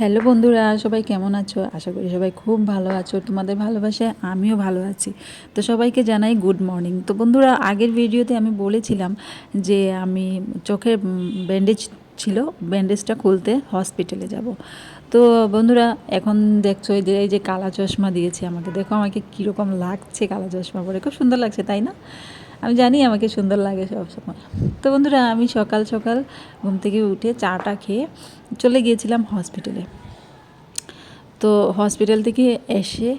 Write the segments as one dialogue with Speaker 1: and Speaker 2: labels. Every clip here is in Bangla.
Speaker 1: হ্যালো বন্ধুরা, সবাই কেমন আছো? আশা করি সবাই খুব ভালো আছো। তোমাদের ভালোবাসায় আমিও ভালো আছি। তো সবাইকে জানাই গুড মর্নিং। তো বন্ধুরা, আগের ভিডিওতে আমি বলেছিলাম যে আমি চোখের ব্যান্ডেজ ছিল, ব্যান্ডেজটা খুলতে হসপিটালে যাব। তো বন্ধুরা, এখন দেখছো এই যে কালা চশমা দিয়েছে আমাকে, দেখো আমাকে কীরকম লাগছে কালা চশমা পরে, খুব সুন্দর লাগছে তাই না? আমি জানি আমাকে সুন্দর লাগে সবসময়। তো বন্ধুরা, আমি সকাল সকাল ঘুম থেকে উঠে চাটা খেয়ে চলে গিয়েছিলাম হসপিটালে। তো হসপিটাল থেকে এসে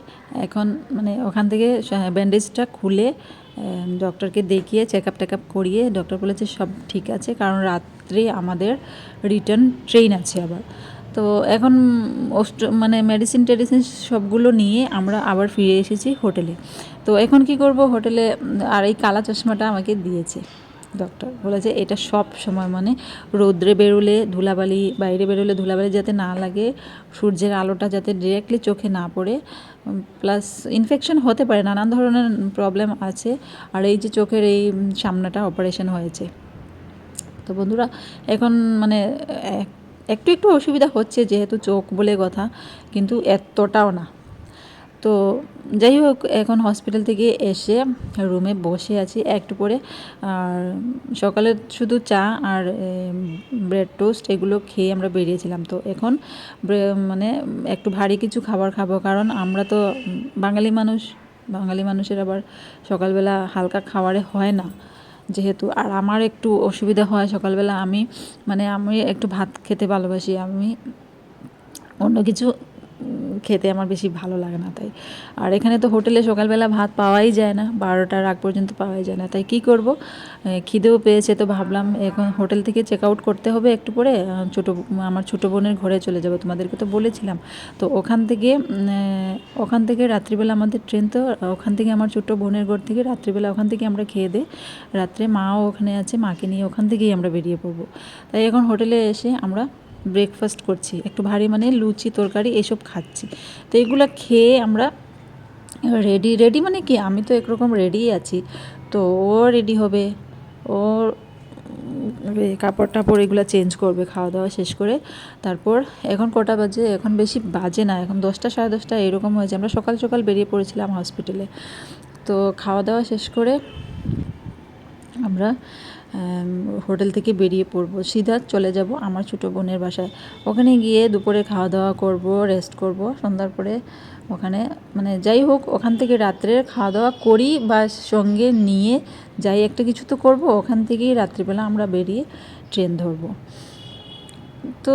Speaker 1: এখন মানে ওখান থেকে ব্যান্ডেজটা খুলে ডক্টরকে দেখিয়ে চেক আপ করিয়ে ডক্টর বলেছে সব ঠিক আছে, কারণ রাত্রে আমাদের রিটার্ন ট্রেন আছে আবার। তো এখন মানে মেডিসিন টেডিসিন সবগুলো নিয়ে আমরা আবার ফিরে এসেছি হোটেলে। তো এখন কি করব, হোটেলে আর এই কালা চশমাটা আমাকে দিয়েছে ডক্টর, বলেছে এটা সব সময় মানে রৌদ্রে বেরোলে ধুলাবালি, বাইরে বেরোলে ধুলাবালি যাতে না লাগে, সূর্যের আলোটা যাতে ডিরেক্টলি চোখে না পড়ে, প্লাস ইনফেকশন হতে পারে, নানান ধরনের প্রবলেম আছে। আর এই যে চোখের এই সামনাটা অপারেশন হয়েছে। তো বন্ধুরা, এখন মানে একটু একটু অসুবিধা হচ্ছে, যেহেতু চোখ বলে কথা, কিন্তু এতটাও না। তো যাই হোক, এখন হসপিটাল থেকে এসে রুমে বসে আছি একটু পরে। আর সকালে শুধু চা আর ব্রেড টোস্ট এগুলো খেয়ে আমরা বেরিয়েছিলাম। তো এখন মানে একটু ভারী কিছু খাবার খাবো, কারণ আমরা তো বাঙালি মানুষের আবার সকালবেলা হালকা খাবারে হয় না যেহেতু। আর আমার একটু অসুবিধা হয় সকালবেলা, আমি একটু ভাত খেতে ভালোবাসি, আমি অন্য কিছু খেতে আমার বেশি ভালো লাগে না তাই। আর এখানে তো হোটেলে সকালবেলা ভাত পাওয়াই যায় না, 12টার আগ পর্যন্ত পাওয়াই যায় না, তাই কি করব, খিদেও পেয়েছে। তো ভাবলাম এখন হোটেল থেকে চেক আউট করতে হবে একটু পরে, আমার ছোটো বোনের ঘরে চলে যাব, তোমাদেরকে তো বলেছিলাম। তো ওখান থেকে রাত্রিবেলা আমাদের ট্রেন, তো ওখান থেকে আমার ছোটো বোনের ঘর থেকে রাত্রিবেলা ওখান থেকে আমরা খেয়ে দিয়ে রাত্রে মাও ওখানে আছে, মাকে নিয়ে ওখান থেকেই আমরা বেরিয়ে পড়বো। তাই এখন হোটেলে এসে আমরা ব্রেকফাস্ট করছি, একটু ভারী মানে লুচি তরকারি এসব খাচ্ছি। তো এগুলো খেয়ে আমরা রেডি মানে কি, আমি তো একরকম রেডিই আছি। তো ও রেডি হবে, ওর কাপড় টাপড় এগুলো চেঞ্জ করবে খাওয়া দাওয়া শেষ করে। তারপর এখন কটা বাজে, এখন বেশি বাজে না, এখন 10টা সাড়ে 10টা এরকম হয়েছে। আমরা সকাল সকাল বেরিয়ে পড়েছিলাম হসপিটালে। তো খাওয়া দাওয়া শেষ করে আমরা হোটেল থেকে বেরিয়ে পড়বো, সিধা চলে যাব আমার ছোটো বোনের বাসায়। ওখানে গিয়ে দুপুরে খাওয়া দাওয়া করব, রেস্ট করব, সন্ধ্যার পরে ওখানে মানে যাই হোক ওখান থেকে রাত্রের খাওয়া দাওয়া করি বা সঙ্গে নিয়ে যাই, একটা কিছু তো করব। ওখান থেকেই রাত্রিবেলা আমরা বেরিয়ে ট্রেন ধরবো। তো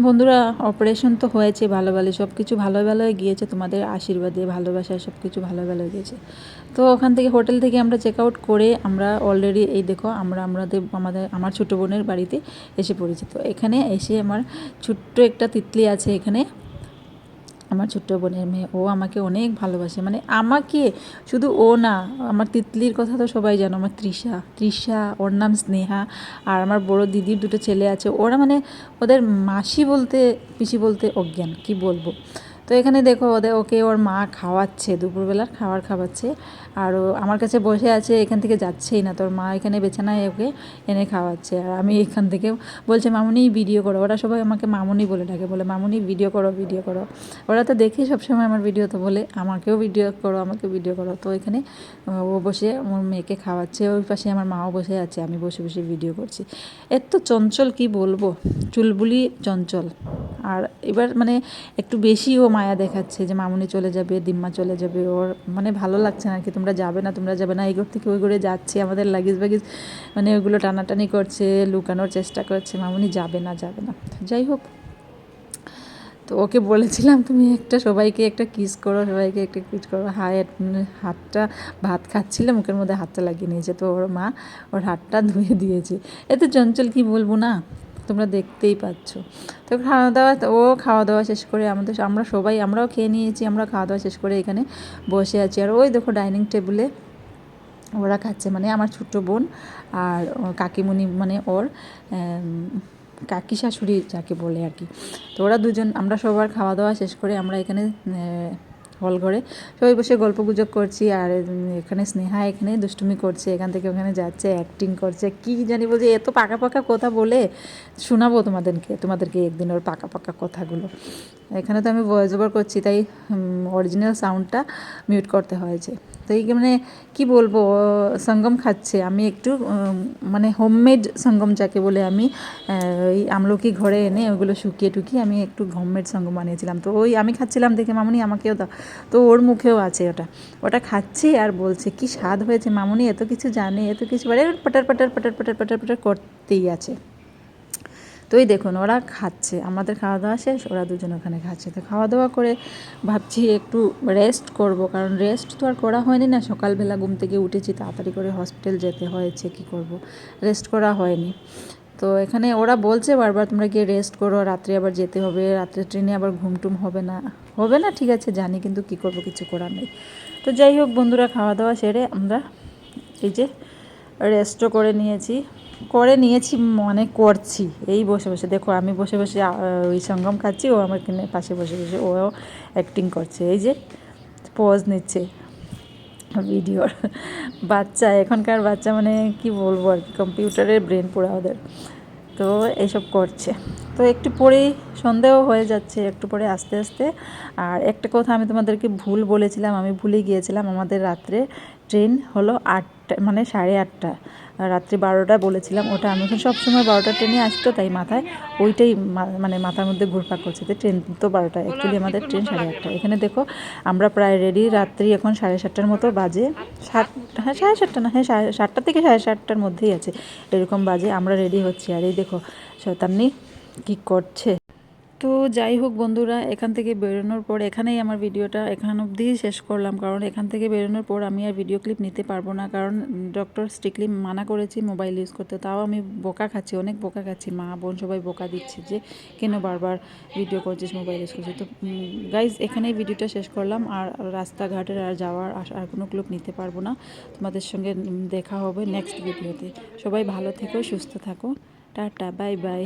Speaker 1: বন্ধুরা, অপারেশন তো হয়েছে ভালো সব কিছু ভালোই গিয়েছে, তোমাদের আশীর্বাদে ভালোবাসায় সব কিছু ভালো গিয়েছে। তো ওখান থেকে হোটেল থেকে আমরা চেক আউট করে আমরা অলরেডি এই দেখো আমার ছোটো বোনের বাড়িতে এসে পড়েছি। তো এখানে এসে আমার ছোট্ট একটা তিতলি আছে এখানে, আমার ছোট্ট বোনের মেয়ে, ও আমাকে অনেক ভালোবাসে, মানে আমাকে শুধু ও না, আমার তিতলির কথা তো সবাই জানো, আমার তৃষা, ওর নাম স্নেহা। আর আমার বড় দিদির দুটো ছেলে আছে, ওরা মানে ওদের মাসি বলতে পিসি বলতে অজ্ঞান, কি বলবো। তো এখানে দেখো ওকে ওর মা খাওয়াচ্ছে, দুপুরবেলার খাবার খাওয়াচ্ছে। আর ও আমার কাছে বসে আছে, এখান থেকে যাচ্ছেই না। তোর মা এখানে বিছানায় ওকে এনে খাওয়াচ্ছে, আর আমি এখান থেকে বলছে মামুনি ভিডিও করো। ওরা সবাই আমাকে মামুনি বলে ডাকে, বলে মামুনি ভিডিও করো। ওরা তো দেখি সবসময় আমার ভিডিও, তো বলে আমাকে ভিডিও করো। তো এখানে ও বসে আমার মেয়েকে খাওয়াচ্ছে, ওই পাশে আমার মাও বসে আছে, আমি বসে ভিডিও করছি। এত চঞ্চল কি বলবো, চুলবুলি চঞ্চল। আর এবার মানে একটু বেশি ও মায়া দেখাচ্ছে যে মামুনি চলে যাবে, দিম্মা চলে যাবে, ওর মানে ভালো লাগছে না আর কি। তোমরা যাবে না, এই ঘর থেকে ওই ঘরে যাচ্ছে, আমাদের লাগেজ মানে ওইগুলো টানাটানি করছে, লুকানোর চেষ্টা করছে, মামুনি যাবে না। যাই হোক, তো ওকে বলেছিলাম তুমি সবাইকে একটা কিস করো, হাতটা ভাত খাচ্ছিল, মুখের মধ্যে হাতটা লাগিয়ে নিয়েছে। তো ওর মা ওর হাতটা ধুয়ে দিয়েছে। এত চঞ্চল কি বলবো না, তোমরা দেখতেই পাচ্ছ। তো খাওয়া দাওয়া শেষ করে আমরাও খেয়ে নিয়েছি। আমরা খাওয়া দাওয়া শেষ করে এখানে বসে আছি। আর ওই দেখো ডাইনিং টেবিলে ওরা খাচ্ছে, মানে আমার ছোট্ট বোন আর কাকিমণি, মানে ওর কাকি শাশুড়ি যাকে বলে আর কি। তো ওরা দুজন, আমরা সবার খাওয়া দাওয়া শেষ করে আমরা এখানে হল ঘরে সবাই বসে গল্প গুজব করছি। আর এখানে স্নেহা এখানে দুষ্টুমি করছে, এখান থেকে ওখানে যাচ্ছে, অ্যাক্টিং করছে, কি জানি বলছে, এত পাকা পাকা কথা বলে। শোনাবো তোমাদেরকে একদিন ওর পাকা পাকা কথাগুলো। এখানে তো আমি ভয়েস ওভার করছি, তাই অরিজিনাল সাউন্ডটা মিউট করতে হয়েছে। তো এই মানে কি বলবো, সঙ্গম খাচ্ছে, আমি একটু মানে হোমমেড সঙ্গম যাকে বলে, আমি এই আমলকি ঘরে এনে ওগুলো শুকিয়ে টুকিয়ে আমি একটু হোমমেড সঙ্গম বানিয়েছিলাম। তো ওই আমি খাচ্ছিলাম দেখে মামুনি আমাকেও দাও, তো ওর মুখেও আছে ওটা খাচ্ছে আর বলছে কি স্বাদ হয়েছে মামুনি, এত কিছু জানে, এত কিছু মানে Potter Potter Potter Potter Potter Potter করতেই আছে। তো এই দেখুন ওরা খাচ্ছে, আমাদের খাওয়া দাওয়া শেষ, ওরা দুজন ওখানে খাচ্ছে। তো খাওয়া দাওয়া করে ভাবছি একটু রেস্ট করব, কারণ রেস্ট তো আর করা হয়নি না, সকালবেলা ঘুম থেকে উঠেছি, তাড়াতাড়ি করে হসপিটাল যেতে হয়েছে, কি করব, রেস্ট করা হয়নি। তো এখানে ওরা বলছে বারবার তোমরা গিয়ে রেস্ট করো, রাত্রে আবার যেতে হবে, রাত্রে ট্রেনে আবার ঘুমটুম হবে না ঠিক আছে জানি, কিন্তু কি করব, কিছু করার নেই। তো যাই হোক বন্ধুরা, খাওয়া দাওয়া সেরে আমরা এই যে রেস্টও করে নিয়েছি মানে করছি এই বসে বসে। দেখো আমি বসে বসে ওই সঙ্গম খাচ্ছি, ও আমার কিনে পাশে বসে বসে ও অ্যাক্টিং করছে, এই যে পজ নিচ্ছে ভিডিওর। বাচ্চা, এখনকার বাচ্চা মানে কি বলবো আর কি, কম্পিউটারের ব্রেন পুরা ওদের। তো এইসব করছে। তো একটু পরেই সন্দেহ হয়ে যাচ্ছে, একটু পরে আস্তে আস্তে। আর একটা কথা আমি তোমাদেরকে ভুল বলেছিলাম, আমি ভুলে গিয়েছিলাম, আমাদের রাত্রে ট্রেন হলো 8টা মানে 8:30, রাত্রি 12টা বলেছিলাম, ওটা আমি এখন সবসময় 12টা ট্রেনে আসতো, তাই মাথায় ওইটাই মানে মাথার মধ্যে ঘুরপাক করছে, তো ট্রেন তো 12টা, অ্যাকচুয়ালি আমাদের ট্রেন 8:30। এখানে দেখো আমরা প্রায় রেডি, রাত্রি এখন 7:30টার মতো বাজে, 7:30 না, হ্যাঁ 7:30 থেকে 7:30টার মধ্যেই আছে, এরকম বাজে, আমরা রেডি হচ্ছি। আর এই দেখো শয়তানি কি করছে। তো যাই হোক বন্ধুরা, এখান থেকে বেরোনোর পর এখানেই আমার ভিডিওটা এখান অবধি শেষ করলাম, কারণ এখান থেকে বেরোনোর পর আমি আর ভিডিও ক্লিপ নিতে পারবো না, কারণ ডক্টর স্ট্রিক্টলি মানা করেছি মোবাইল ইউজ করতে। তাও আমি বকা খাচ্ছি, অনেক বকা খাচ্ছি, মা বোন সবাই বকা দিচ্ছে যে কেন বারবার ভিডিও করছিস, মোবাইল ইউজ করছিস। তো গাইজ এখানেই ভিডিওটা শেষ করলাম, আর রাস্তাঘাটের আর যাওয়ার আর কোনো ক্লিপ নিতে পারবো না। তোমাদের সঙ্গে দেখা হবে নেক্সট ভিডিওতে। সবাই ভালো থেকো, সুস্থ থাকো, টাটা, বাই বাই।